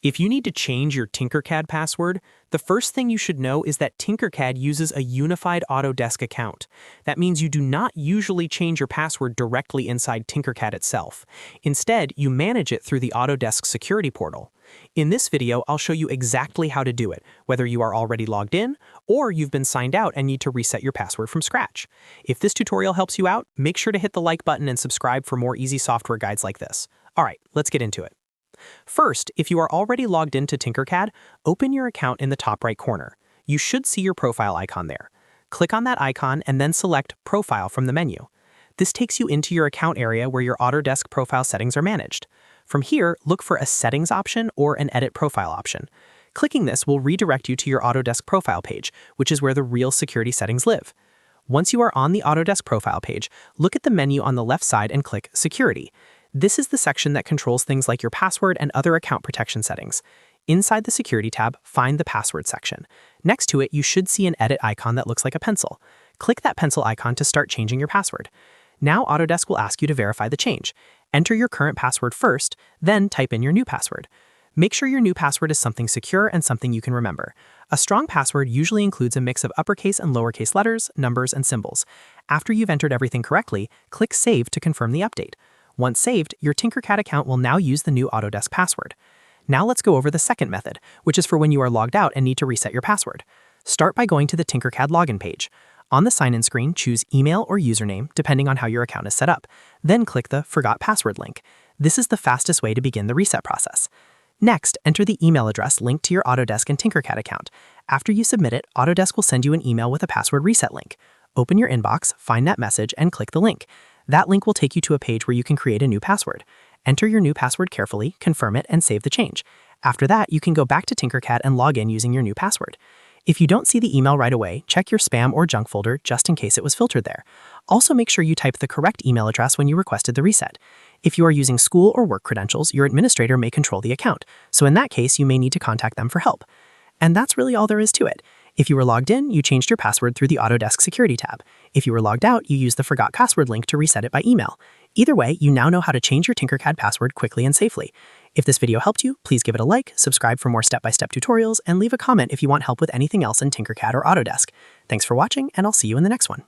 If you need to change your Tinkercad password, the first thing you should know is that Tinkercad uses a unified Autodesk account. That means you do not usually change your password directly inside Tinkercad itself. Instead, you manage it through the Autodesk security portal. In this video, I'll show you exactly how to do it, whether you are already logged in or you've been signed out and need to reset your password from scratch. If this tutorial helps you out, make sure to hit the like button and subscribe for more easy software guides like this. All right, let's get into it. First, if you are already logged into Tinkercad, open your account in the top right corner. You should see your profile icon there. Click on that icon and then select Profile from the menu. This takes you into your account area where your Autodesk profile settings are managed. From here, look for a Settings option or an Edit Profile option. Clicking this will redirect you to your Autodesk profile page, which is where the real security settings live. Once you are on the Autodesk profile page, look at the menu on the left side and click Security. This is the section that controls things like your password and other account protection settings. Inside the Security tab, find the Password section. Next to it, you should see an edit icon that looks like a pencil. Click that pencil icon to start changing your password. Now Autodesk will ask you to verify the change. Enter your current password first, then type in your new password. Make sure your new password is something secure and something you can remember. A strong password usually includes a mix of uppercase and lowercase letters, numbers, and symbols. After you've entered everything correctly, click Save to confirm the update. Once saved, your Tinkercad account will now use the new Autodesk password. Now let's go over the second method, which is for when you are logged out and need to reset your password. Start by going to the Tinkercad login page. On the sign-in screen, choose email or username, depending on how your account is set up. Then click the Forgot Password link. This is the fastest way to begin the reset process. Next, enter the email address linked to your Autodesk and Tinkercad account. After you submit it, Autodesk will send you an email with a password reset link. Open your inbox, find that message, and click the link. That link will take you to a page where you can create a new password. Enter your new password carefully, confirm it, and save the change. After that, you can go back to Tinkercad and log in using your new password. If you don't see the email right away, check your spam or junk folder just in case it was filtered there. Also, make sure you type the correct email address when you requested the reset. If you are using school or work credentials, your administrator may control the account, so in that case, you may need to contact them for help. And that's really all there is to it. If you were logged in, you changed your password through the Autodesk Security tab. If you were logged out, you used the Forgot Password link to reset it by email. Either way, you now know how to change your Tinkercad password quickly and safely. If this video helped you, please give it a like, subscribe for more step-by-step tutorials, and leave a comment if you want help with anything else in Tinkercad or Autodesk. Thanks for watching, and I'll see you in the next one.